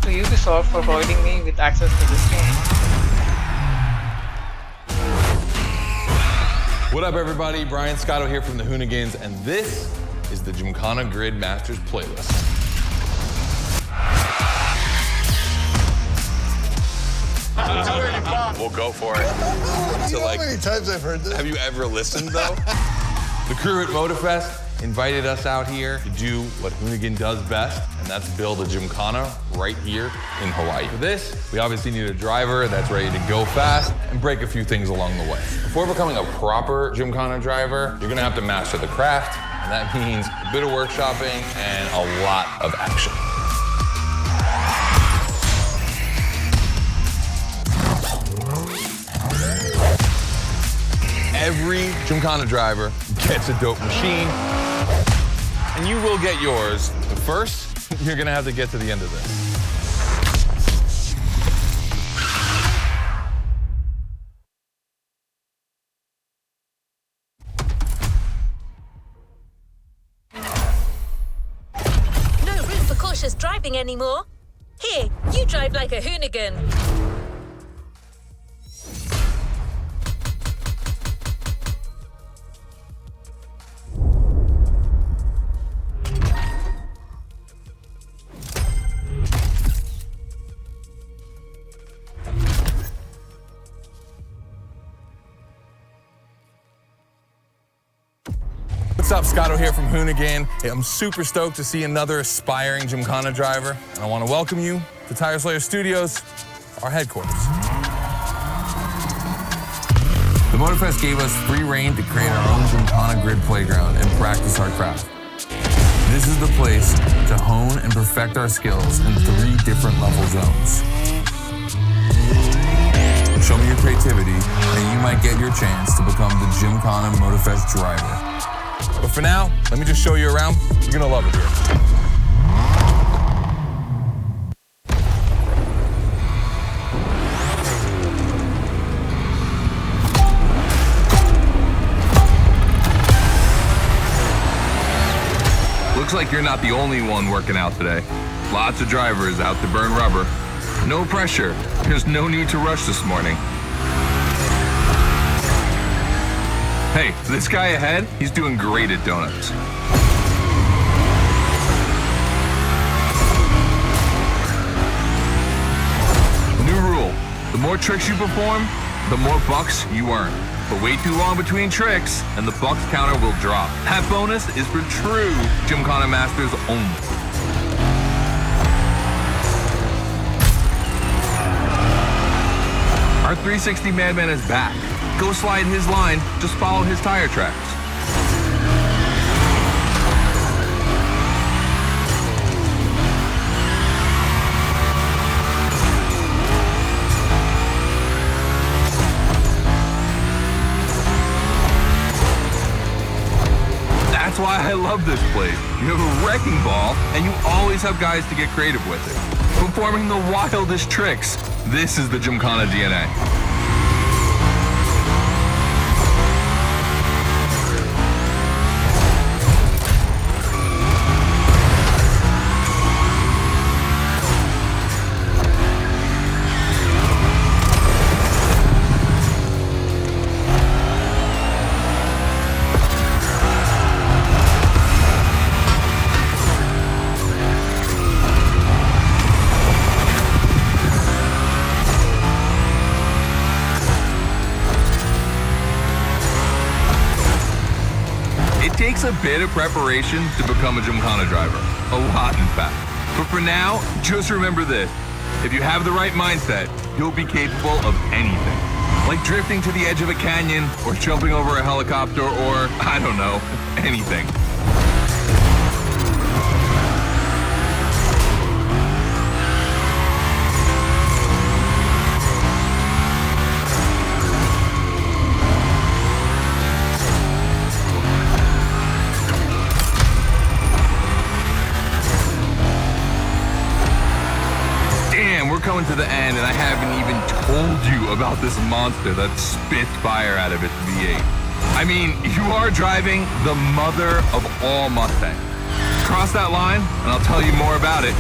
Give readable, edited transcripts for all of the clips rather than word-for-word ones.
to Ubisoft for providing me with access to this game. What up, everybody? Brian Scotto here from the Hoonigans, and this is the Gymkhana Grid Masters playlist. We'll go for it. You know how many times I've heard this? Have you ever listened, though? The crew at Motorfest invited us out here to do what Hoonigan does best, and that's build a Gymkhana right here in Hawaii. For this, we obviously need a driver that's ready to go fast and break a few things along the way. Before becoming a proper Gymkhana driver, you're gonna have to master the craft, and that means a bit of workshopping and a lot of action. Every Gymkhana driver gets a dope machine, and you will get yours. But first, you're gonna have to get to the end of this. No room for cautious driving anymore. Here, you drive like a Hoonigan. What's up, Scotto here from Hoonigan. Hey, I'm super stoked to see another aspiring Gymkhana driver, and I want to welcome you to Tire Slayer Studios, our headquarters. The Motorfest gave us free reign to create our own Gymkhana grid playground and practice our craft. This is the place to hone and perfect our skills in 3 different level zones. Show me your creativity, and you might get your chance to become the Gymkhana Motorfest driver. But for now, let me just show you around. You're gonna love it here. Looks like you're not the only one working out today. Lots of drivers out to burn rubber. No pressure. There's no need to rush this morning. Hey, this guy ahead, he's doing great at donuts. New rule, the more tricks you perform, the more bucks you earn. But wait too long between tricks, and the bucks counter will drop. That bonus is for true Gymkhana Masters only. Our 360 Madman is back. Go slide his line, just follow his tire tracks. That's why I love this place. You have a wrecking ball, and you always have guys to get creative with it. Performing the wildest tricks. This is the Gymkhana DNA. It takes a bit of preparation to become a Gymkhana driver. A lot, in fact. But for now, just remember this. If you have the right mindset, you'll be capable of anything. Like drifting to the edge of a canyon, or jumping over a helicopter, or, I don't know, anything. We're coming to the end, and I haven't even told you about this monster that spits fire out of its V8. I mean, you are driving the mother of all Mustangs. Cross that line, and I'll tell you more about it.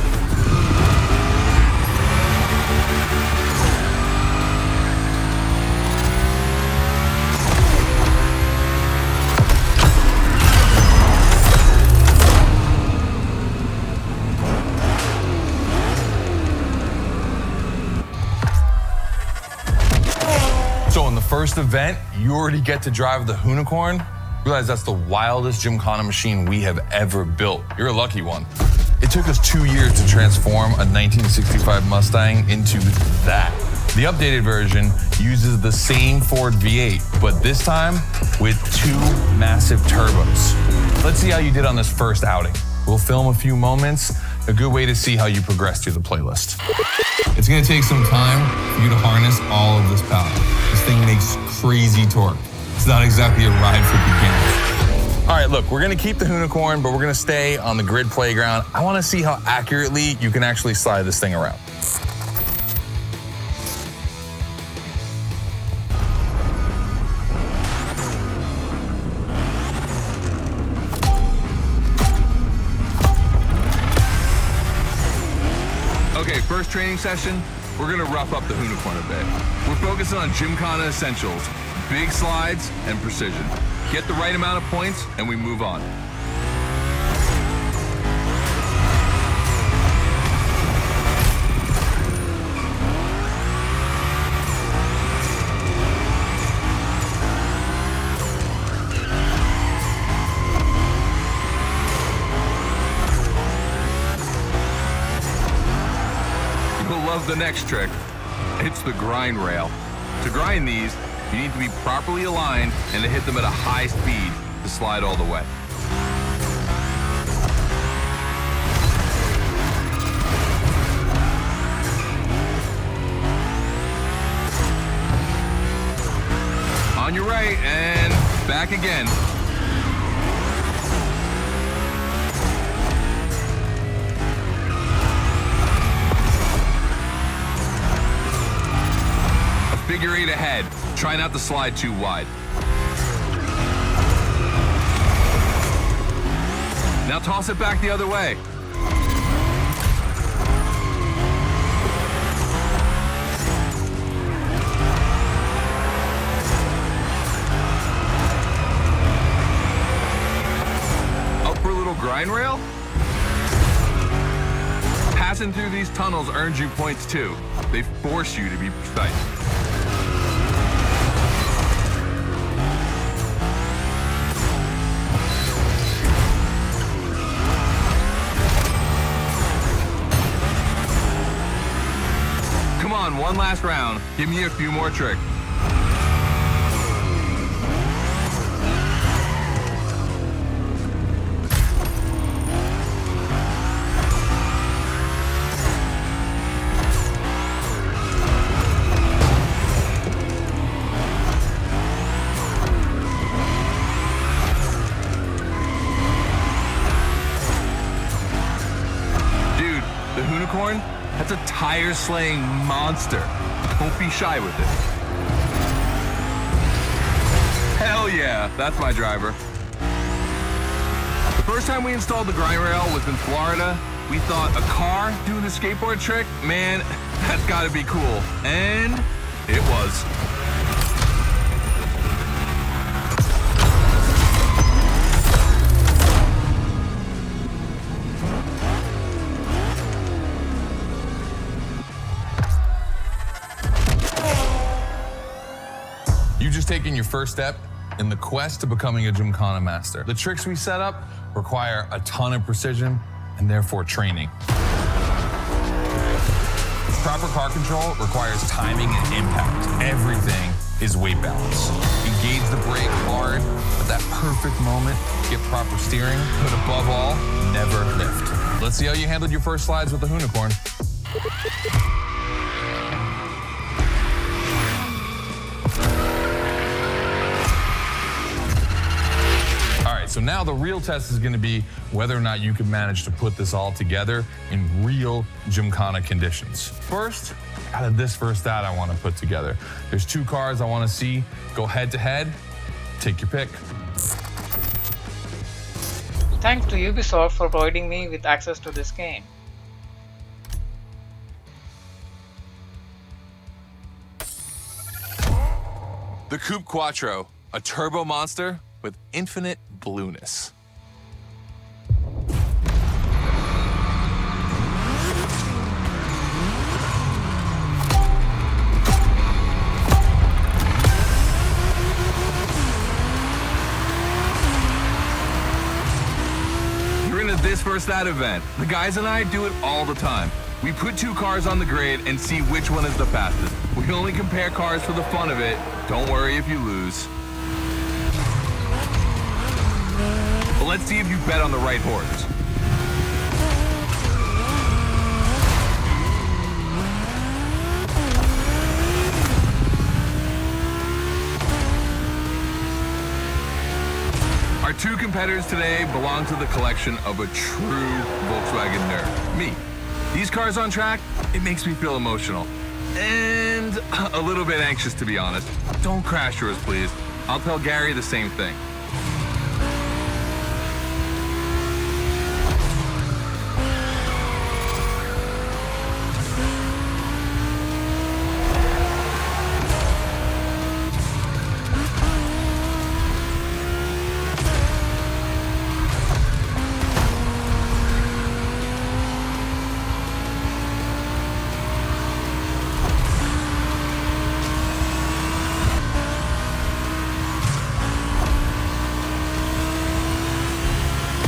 first event, you already get to drive the Hoonigan. Realize that's the wildest Gymkhana machine we have ever built. You're a lucky one. It took us 2 years to transform a 1965 Mustang into that. The updated version uses the same Ford V8, but this time with 2 massive turbos. Let's see how you did on this first outing. We'll film a few moments, a good way to see how you progress through the playlist. It's gonna take some time for you to harness all of this power. This thing makes crazy torque. It's not exactly a ride for beginners. All right, look, we're gonna keep the Hoonigan, but we're gonna stay on the grid playground. I wanna see how accurately you can actually slide this thing around. Okay, first training session, we're gonna rough up the Hoonigan a bit. We're focusing on Gymkhana essentials, big slides and precision. Get the right amount of points and we move on. Love the next trick. It's the grind rail. To grind these, you need to be properly aligned and to hit them at a high speed to slide all the way. On your right and back again. Figure 8 ahead. Try not to slide too wide. Now toss it back the other way. Up for a little grind rail? Passing through these tunnels earns you points too. They force you to be precise. Come on, one last round. Give me a few more tricks. Dude, the Hoonigan? That's a tire-slaying monster. Don't be shy with it. Hell yeah, that's my driver. The first time we installed the grind rail was in Florida. We thought a car doing a skateboard trick? Man, that's gotta be cool. And it was. You just taken your first step in the quest to becoming a Gymkhana master. The tricks we set up require a ton of precision and therefore training. Proper car control requires timing and impact. Everything is weight balance. Engage the brake hard at that perfect moment. Get proper steering, but above all, never lift. Let's see how you handled your first slides with the Hoonigan. So now the real test is going to be whether or not you can manage to put this all together in real Gymkhana conditions. First, out of this first stat I want to put together. There's 2 cars I want to see go head to head. Take your pick. Thanks to Ubisoft for providing me with access to this game. The Coupe Quattro, a turbo monster with infinite blueness. course, that event. The guys and I do it all the time. We put 2 cars on the grid and see which one is the fastest. We only compare cars for the fun of it. Don't worry if you lose. But let's see if you bet on the right horse. Our 2 competitors today belong to the collection of a true Volkswagen nerd, me. These cars on track, it makes me feel emotional. And a little bit anxious, to be honest. Don't crash yours, please. I'll tell Gary the same thing.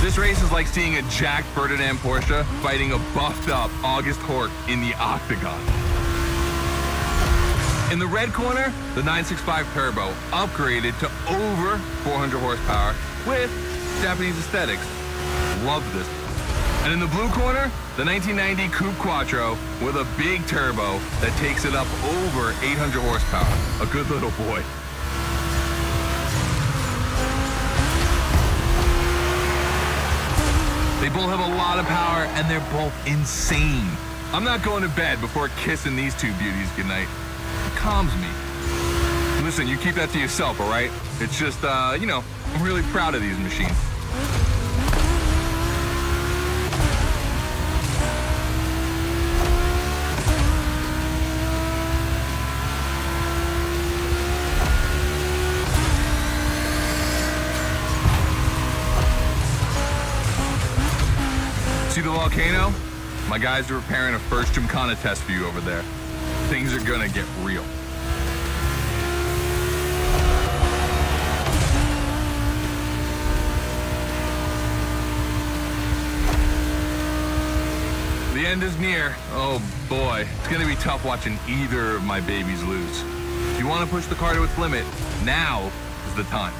This race is like seeing a Jack Ferdinand Porsche fighting a buffed-up August Hork in the octagon. In the red corner, the 965 Turbo, upgraded to over 400 horsepower with Japanese aesthetics. Love this. And in the blue corner, the 1990 Coupe Quattro with a big turbo that takes it up over 800 horsepower. A good little boy. They both have a lot of power, and they're both insane. I'm not going to bed before kissing these 2 beauties goodnight. It calms me. Listen, you keep that to yourself, all right? It's just, you know, I'm really proud of these machines. See the volcano? My guys are preparing a first Gymkhana test for you over there. Things are gonna get real. The end is near. Oh boy, it's gonna be tough watching either of my babies lose. If you wanna push the car to its limit, now is the time.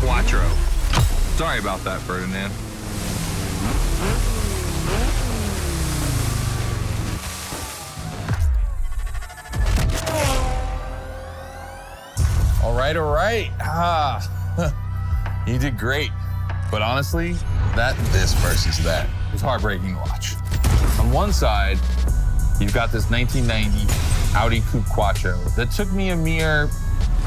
Quattro. Sorry about that, Ferdinand. All right. You did great. But honestly, this versus that was heartbreaking to watch. On one side, you've got this 1990 Audi Coupe Quattro that took me a mere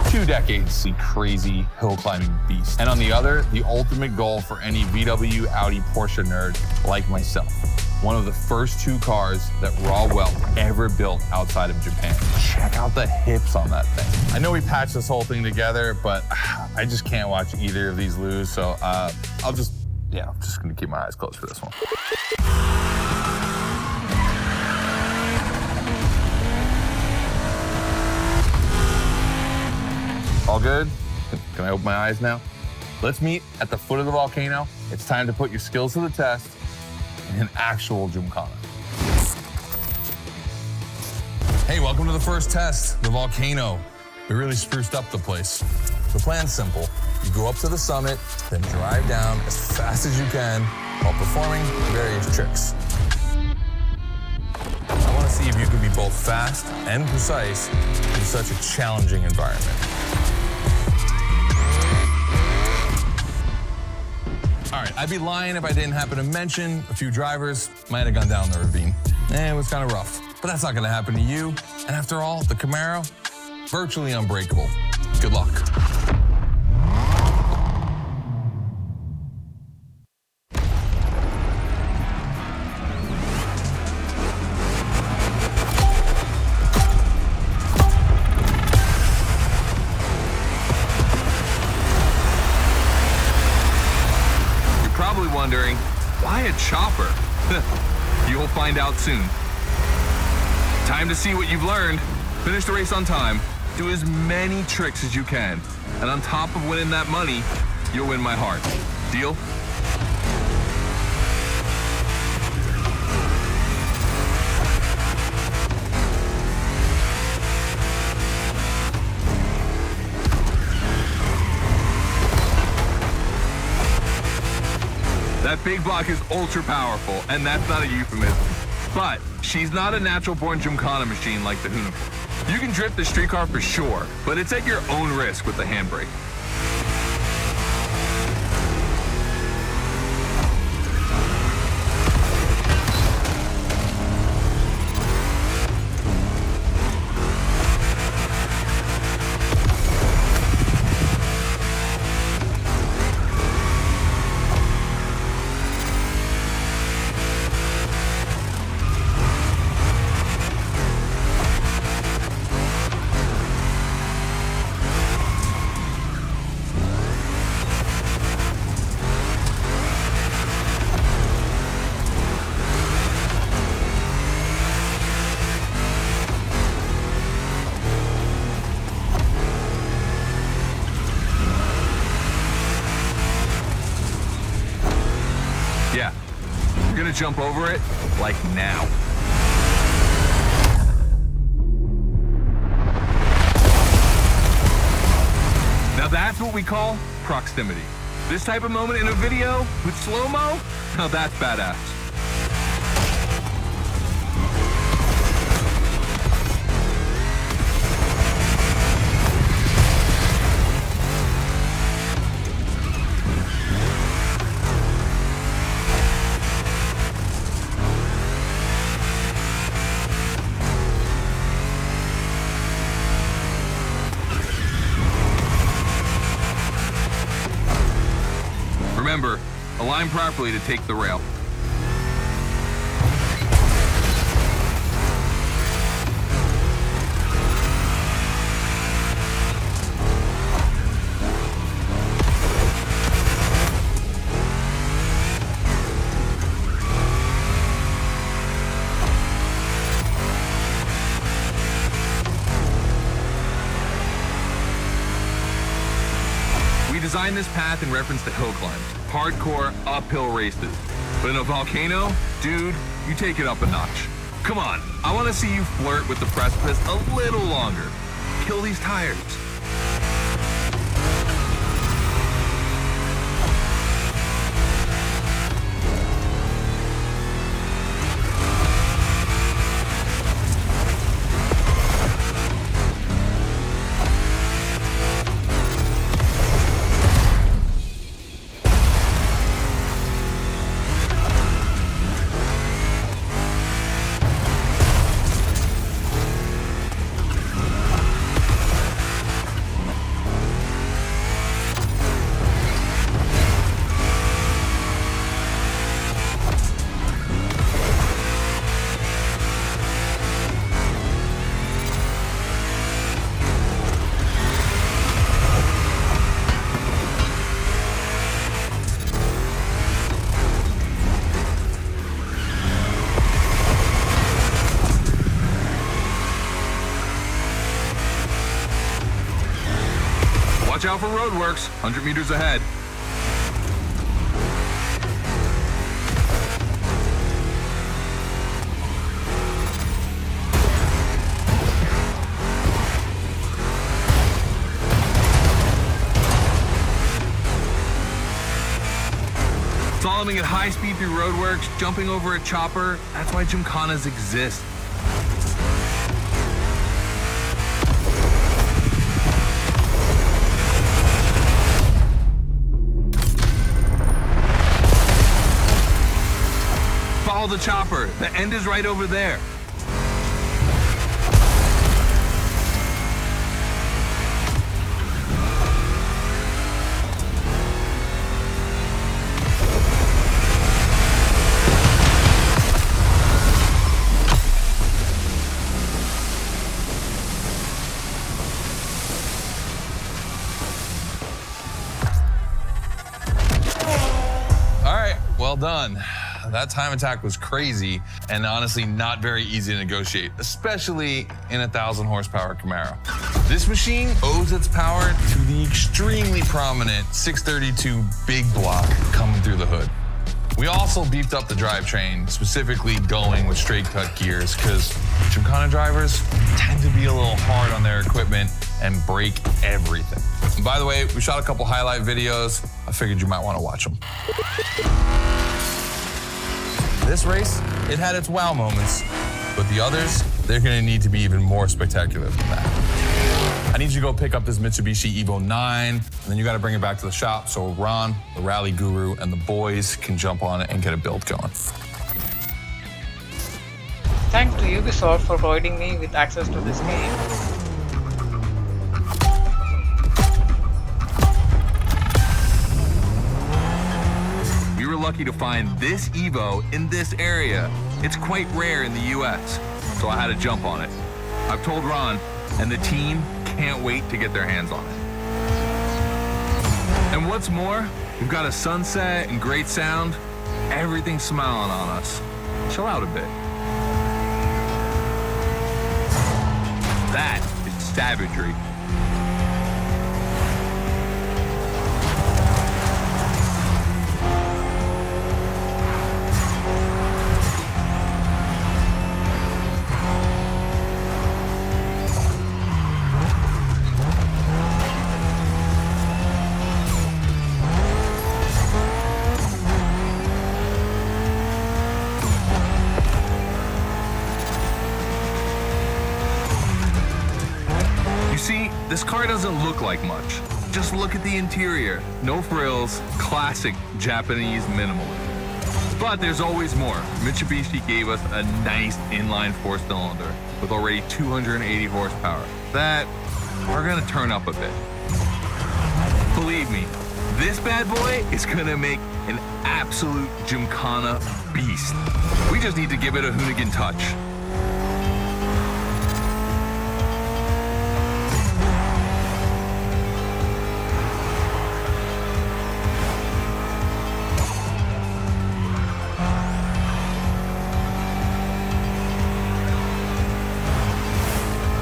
2 decades to see crazy hill climbing beast. And on the other, the ultimate goal for any VW, Audi, Porsche nerd like myself. One of the first 2 cars that Raw Welt ever built outside of Japan. Check out the hips on that thing. I know we patched this whole thing together, but I just can't watch either of these lose. So I'm just gonna keep my eyes closed for this one. All good? Can I open my eyes now? Let's meet at the foot of the volcano. It's time to put your skills to the test in an actual Gymkhana. Hey, welcome to the first test, the volcano. We really spruced up the place. The plan's simple. You go up to the summit, then drive down as fast as you can while performing various tricks. I want to see if you can be both fast and precise in such a challenging environment. All right, I'd be lying if I didn't happen to mention a few drivers might have gone down the ravine. It was kind of rough, but that's not gonna happen to you. And after all, the Camaro, virtually unbreakable. Good luck. Wondering, find out soon. Time to see what you've learned. Finish the race on time. Do as many tricks as you can. And on top of winning that money, you'll win my heart. Deal? That big block is ultra powerful, and that's not a euphemism. But she's not a natural-born Gymkhana machine like the Hoonigan. You can drift the street car for sure, but it's at your own risk with the handbrake. Yeah, you're gonna jump over it, like now. Now that's what we call proximity. This type of moment in a video with slow-mo, now that's badass. Remember, align properly to take the rail. We designed this path in reference to hill climbs, hardcore uphill races. But in a volcano, dude, you take it up a notch. Come on, I want to see you flirt with the precipice a little longer. Kill these tires. Watch out for roadworks, 100 meters ahead. Slaloming at high speed through roadworks, jumping over a chopper, that's why Gymkhanas exist. Follow the chopper. The end is right over there. All right, well done. that time attack was crazy and honestly not very easy to negotiate, especially in a 1,000 horsepower Camaro. This machine owes its power to the extremely prominent 632 big block coming through the hood. We also beefed up the drivetrain, specifically going with straight cut gears, because Gymkhana drivers tend to be a little hard on their equipment and break everything. And by the way, we shot a couple highlight videos. I figured you might want to watch them. This race, it had its wow moments, but the others, they're gonna need to be even more spectacular than that. I need you to go pick up this Mitsubishi Evo 9, and then you gotta bring it back to the shop so Ron, the rally guru, and the boys can jump on it and get a build going. Thanks to Ubisoft for providing me with access to this game. We were lucky to find this Evo in this area. It's quite rare in the US, so I had to jump on it. I've told Ron, and the team can't wait to get their hands on it. And what's more, we've got a sunset and great sound. Everything's smiling on us. Chill out a bit. That is savagery. See, this car doesn't look like much. Just look at the interior. No frills, classic Japanese minimalism. But there's always more. Mitsubishi gave us a nice inline 4-cylinder with already 280 horsepower that we're gonna turn up a bit. Believe me, this bad boy is gonna make an absolute Gymkhana beast. We just need to give it a Hoonigan touch.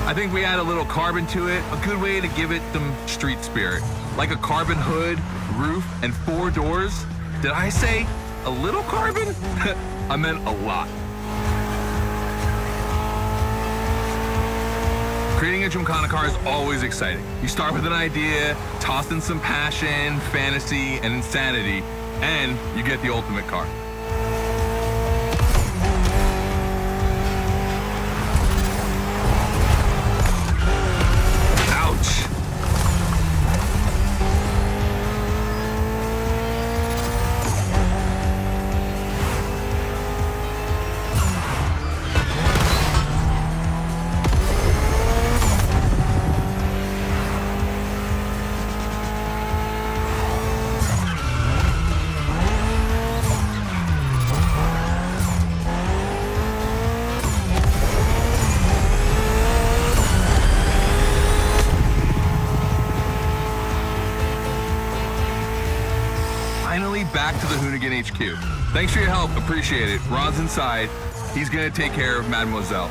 I think we add a little carbon to it, a good way to give it some street spirit. Like a carbon hood, roof, and 4 doors. Did I say a little carbon? I meant a lot. Creating a Gymkhana car is always exciting. You start with an idea, toss in some passion, fantasy, and insanity, and you get the ultimate car. Finally back to the Hoonigan HQ. Thanks for your help, appreciate it. Ron's inside. He's gonna take care of Mademoiselle.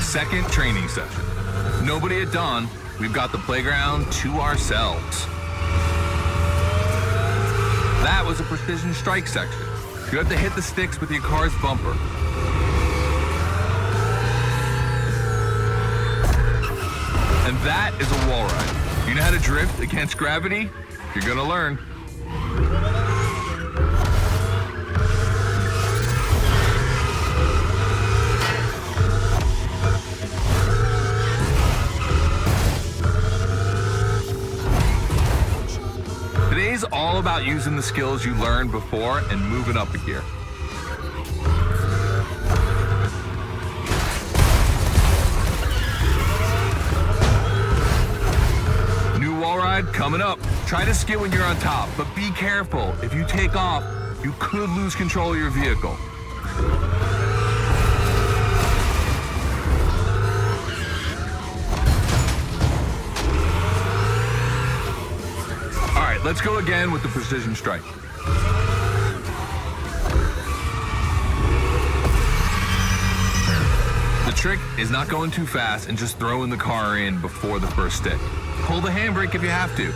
Second training session. Nobody at dawn, we've got the playground to ourselves. That was a precision strike section. You have to hit the sticks with your car's bumper. And that is a wall ride. You know how to drift against gravity? You're gonna learn. Today's all about using the skills you learned before and moving up a gear. New wall ride ride coming up. Try to skid when you're on top, but be careful. If you take off, you could lose control of your vehicle. All right, let's go again with the precision strike. The trick is not going too fast and just throwing the car in before the first stick. Pull the handbrake if you have to.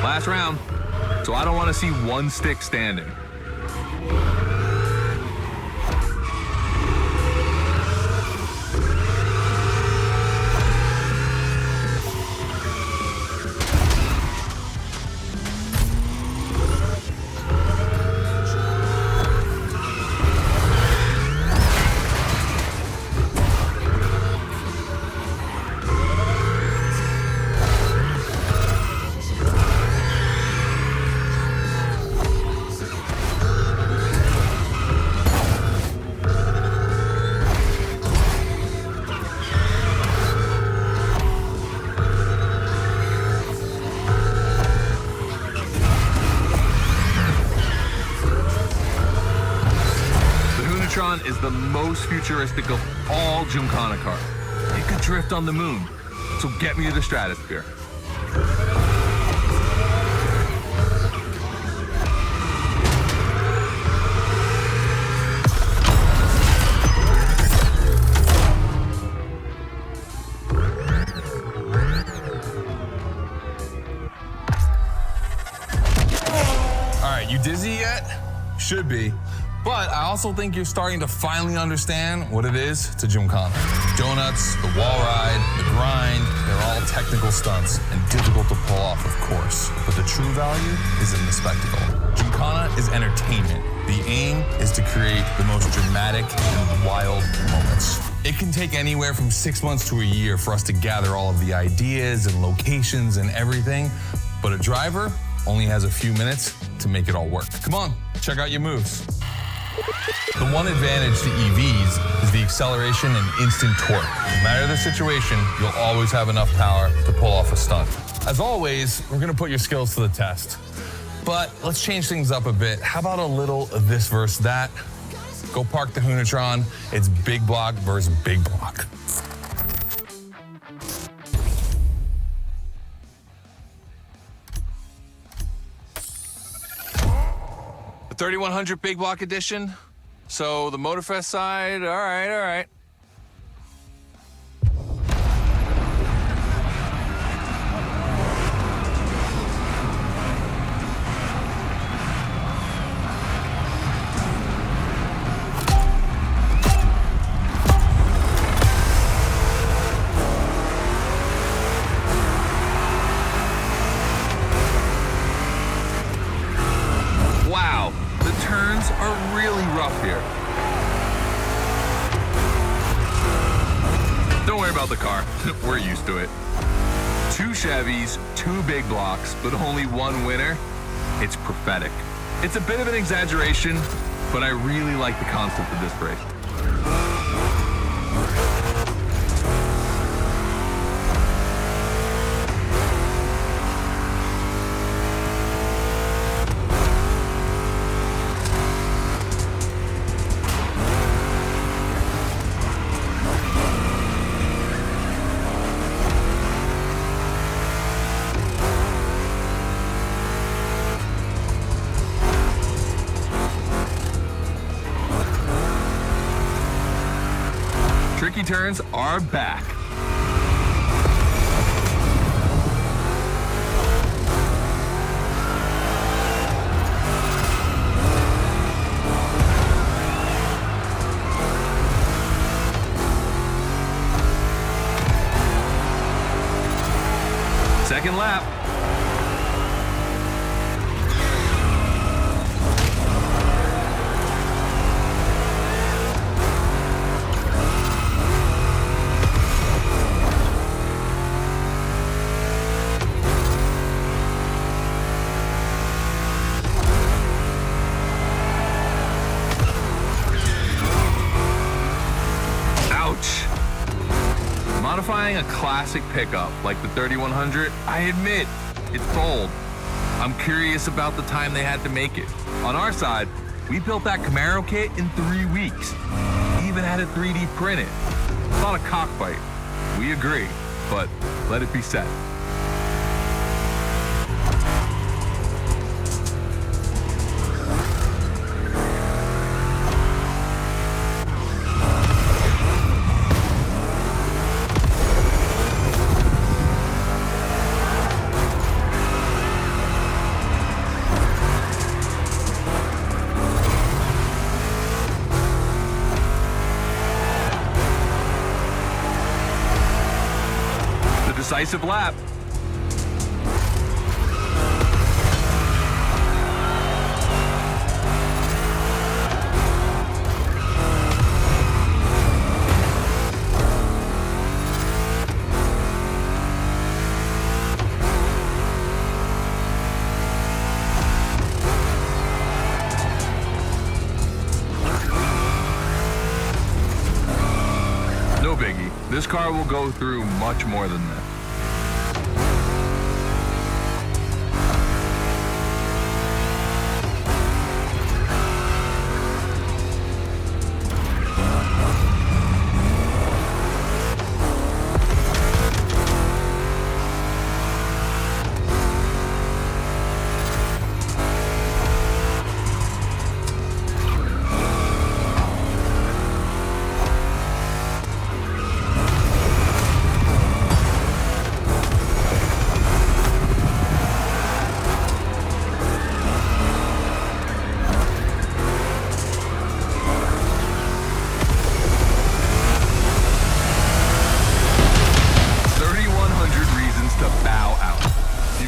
Last round, so I don't want to see one stick standing. Is the most futuristic of all Gymkhana cars. It could drift on the moon, so get me to the stratosphere. All right, you dizzy yet? Should be. But I also think you're starting to finally understand what it is to Gymkhana. Donuts, the wall ride, the grind, they're all technical stunts and difficult to pull off, of course. But the true value is in the spectacle. Gymkhana is entertainment. The aim is to create the most dramatic and wild moments. It can take anywhere from 6 months to a year for us to gather all of the ideas and locations and everything, but a driver only has a few minutes to make it all work. Come on, check out your moves. The one advantage to EVs is the acceleration and instant torque. No matter the situation, you'll always have enough power to pull off a stunt. As always, we're gonna put your skills to the test. But let's change things up a bit. How about a little of this versus that? Go park the Hoonatron. It's big block versus big block. The 3100 big block edition. So the Motorfest side, all right. Wow, the turns are really rough here. Don't worry about the car, we're used to it. 2 Chevys, 2 big blocks, but only one winner. It's prophetic. It's a bit of an exaggeration, but I really like the concept of this race. Tricky turns are back. Second lap. Modifying a classic pickup like the 3100, I admit, it's bold. I'm curious about the time they had to make it. On our side, we built that Camaro kit in 3 weeks. Even had it 3D printed. Thought a cockfight. We agree, but let it be said. Decisive lap. No biggie. This car will go through much more than that.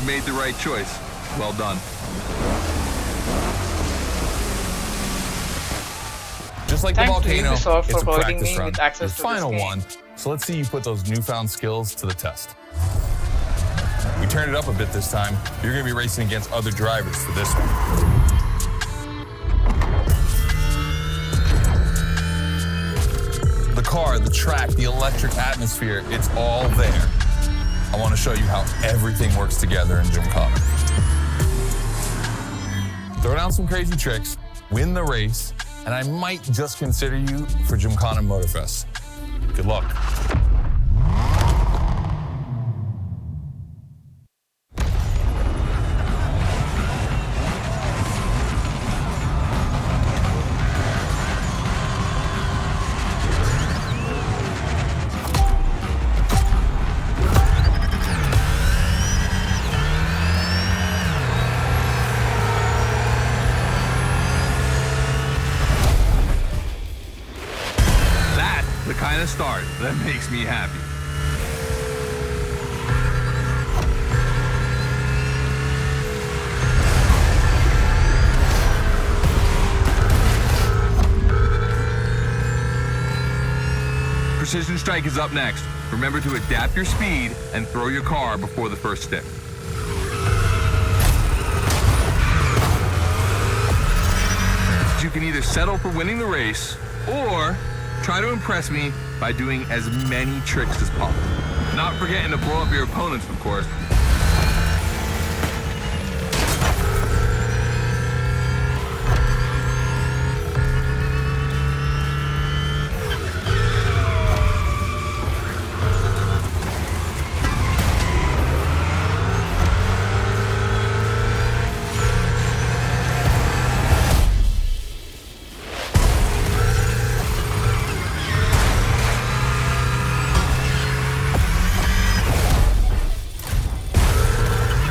Made the right choice. Well done. Just like Thanks the to volcano, Ubisoft it's for a providing practice me run. with access The to this final game. one. So let's see you put those newfound skills to the test. We turned it up a bit this time. You're going to be racing against other drivers for this one. The car, the track, the electric atmosphere, it's all there. I want to show you how everything works together in Gymkhana. Throw down some crazy tricks, win the race, and I might just consider you for Gymkhana Motorfest. Good luck. The kind of start that makes me happy. Precision Strike is up next. Remember to adapt your speed and throw your car before the first stick. You can either settle for winning the race or try to impress me by doing as many tricks as possible. Not forgetting to blow up your opponents, of course.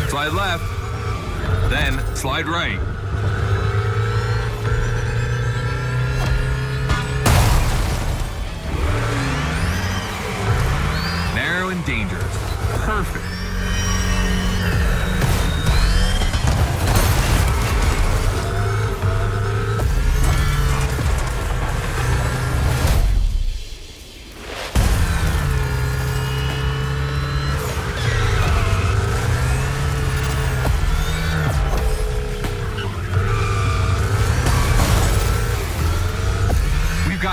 Slide left, then slide right. Narrow and dangerous. Perfect.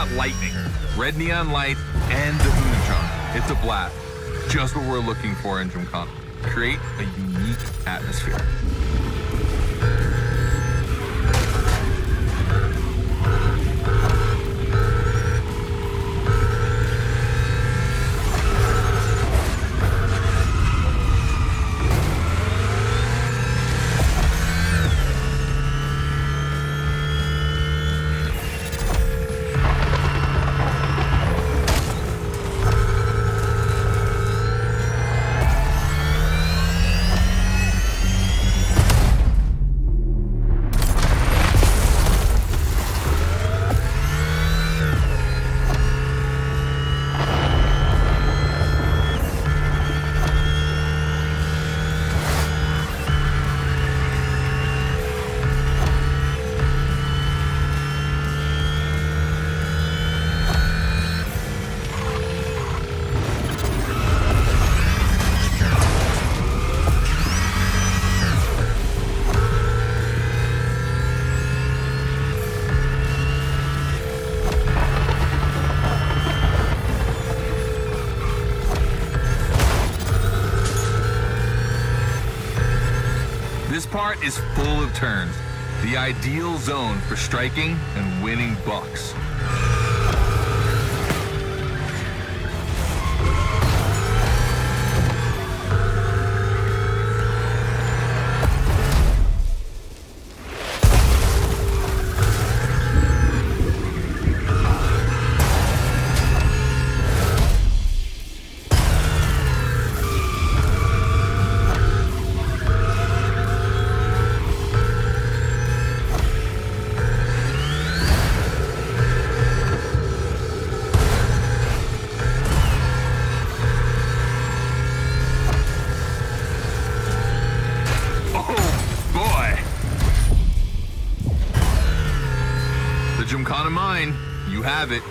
got lightning, red neon lights, and the Hoonigan. It's a blast. Just what we're looking for in Gymkhana. Create a unique atmosphere. This part is full of turns, the ideal zone for striking and winning bucks. Gymkhana mine, you have it.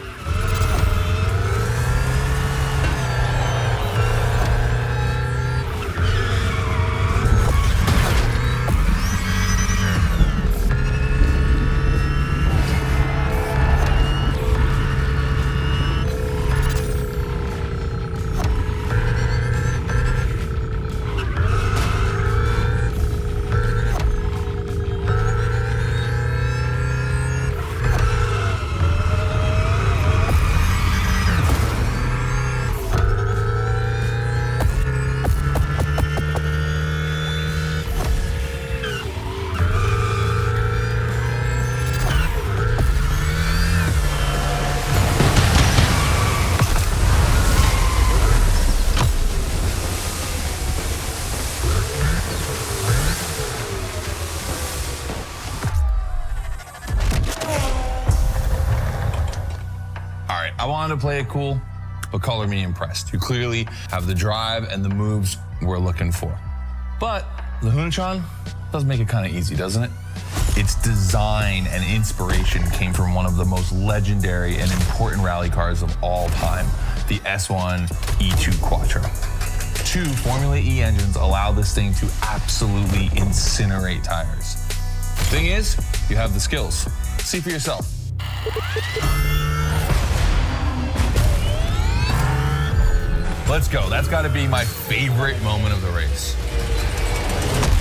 I wanted to play it cool, but color me impressed. You clearly have the drive and the moves we're looking for. But the Hoonigan does make it kind of easy, doesn't it? Its design and inspiration came from one of the most legendary and important rally cars of all time, the S1 E2 Quattro. 2 Formula E engines allow this thing to absolutely incinerate tires. Thing is, you have the skills. See for yourself. Let's go. That's got to be my favorite moment of the race.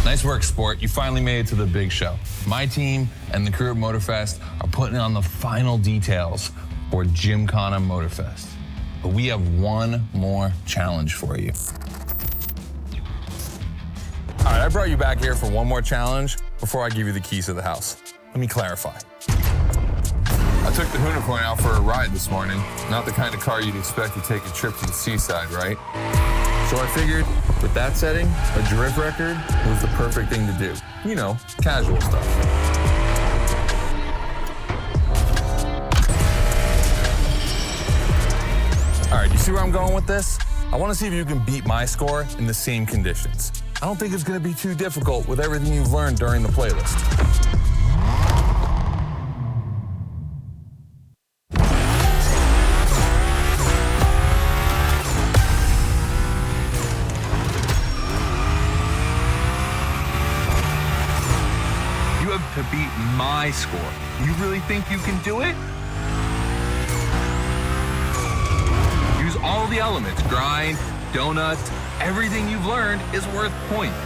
Nice work, Sport. You finally made it to the big show. My team and the crew at Motorfest are putting on the final details for Gymkhana Motorfest. But we have one more challenge for you. All right, I brought you back here for one more challenge before I give you the keys to the house. Let me clarify. I took the Hoonigan out for a ride this morning. Not the kind of car you'd expect to take a trip to the seaside, right? So I figured, with that setting, a drift record was the perfect thing to do. You know, casual stuff. All right, you see where I'm going with this? I want to see if you can beat my score in the same conditions. I don't think it's going to be too difficult with everything you've learned during the playlist. To beat my score. You really think you can do it? all the elements, grind, donuts, everything you've learned is worth points.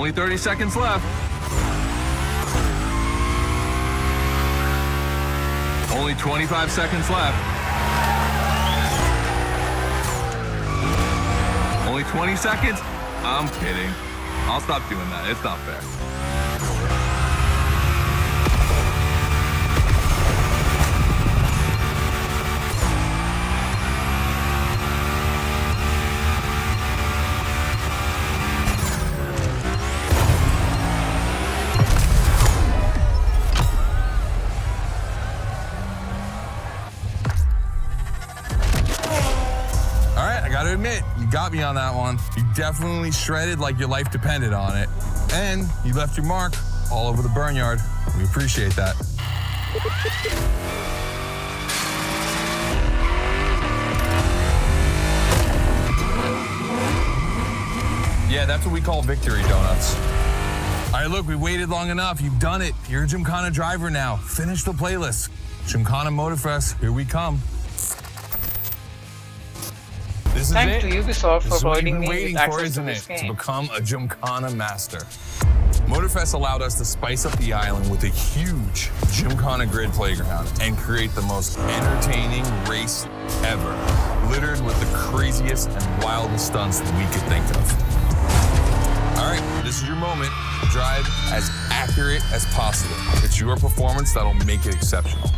Only 30 seconds left. Only 25 seconds left. Only 20 seconds? I'm kidding. I'll stop doing that. It's not fair. Gotta admit, you got me on that one. You definitely shredded like your life depended on it. And you left your mark all over the burnyard. We appreciate that. Yeah, that's what we call victory donuts. All right, look, we waited long enough. You've done it. You're a Gymkhana driver now. Finish the playlist. Gymkhana Motorfest, here we come. This is Thanks it. to Ubisoft This for is what you've providing been me waiting with for, access to isn't this it? To game. become a Gymkhana master. Motorfest allowed us to spice up the island with a huge Gymkhana grid playground and create the most entertaining race ever, littered with the craziest and wildest stunts that we could think of. All right, this is your moment. Drive as accurate as possible. It's your performance that'll make it exceptional.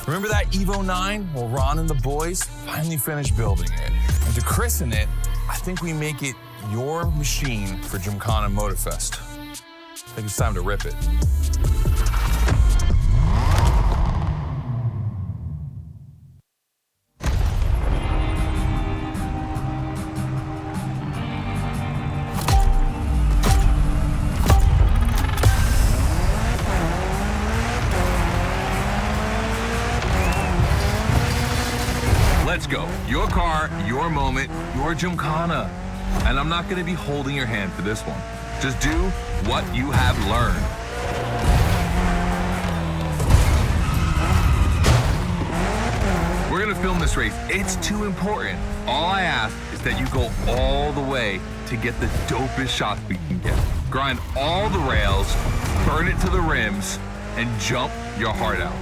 Remember that Evo 9? Well, Ron and the boys finally finished building it. And to christen it, I think we make it your machine for Gymkhana Motorfest. I think it's time to rip it. Let's go. Your car, your moment, your Gymkhana. And I'm not going to be holding your hand for this one. Just do what you have learned. We're going to film this race. It's too important. All I ask is that you go all the way to get the dopest shots we can get. Grind all the rails, burn it to the rims, and jump your heart out.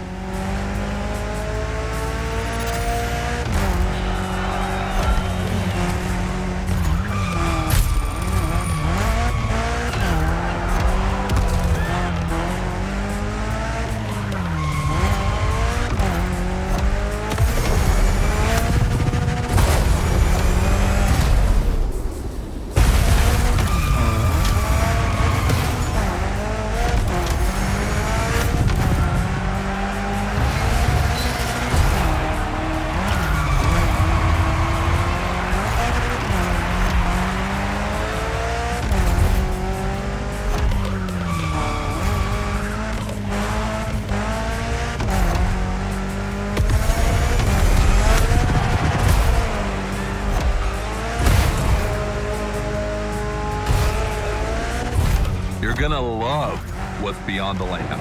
You're gonna love what's beyond the layout.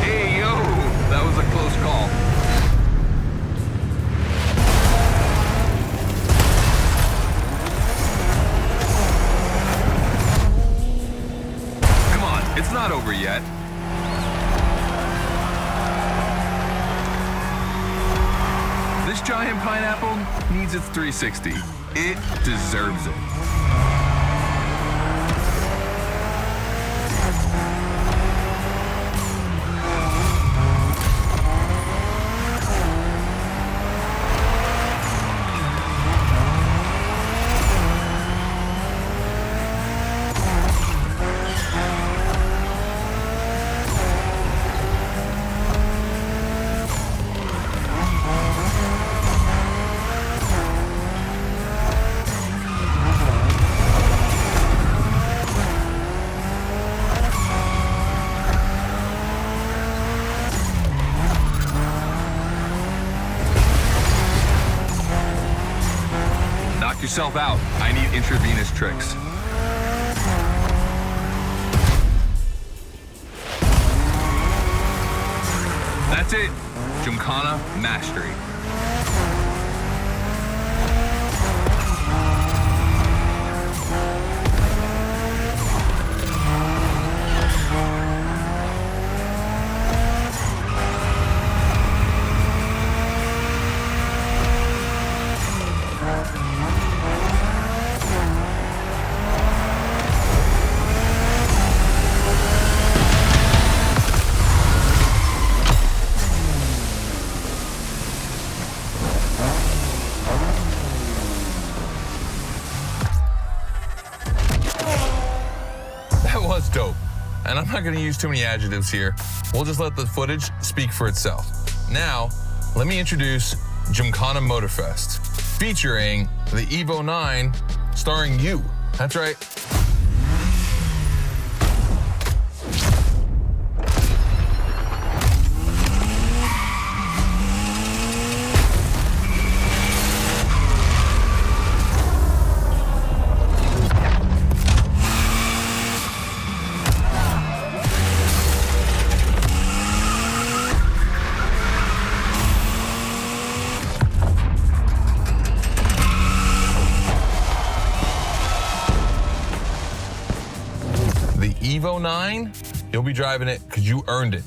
Hey, yo, that was a close call. Come on, it's not over yet. This giant pineapple needs its 360. It deserves it. Knock yourself out. I need intravenous tricks. That's it. Gymkhana Mastery. That was dope. And I'm not going to use too many adjectives here. We'll just let the footage speak for itself. Now, let me introduce Gymkhana Motorfest, featuring the Evo 9, starring you. That's right. The Evo 9, you'll be driving it because you earned it.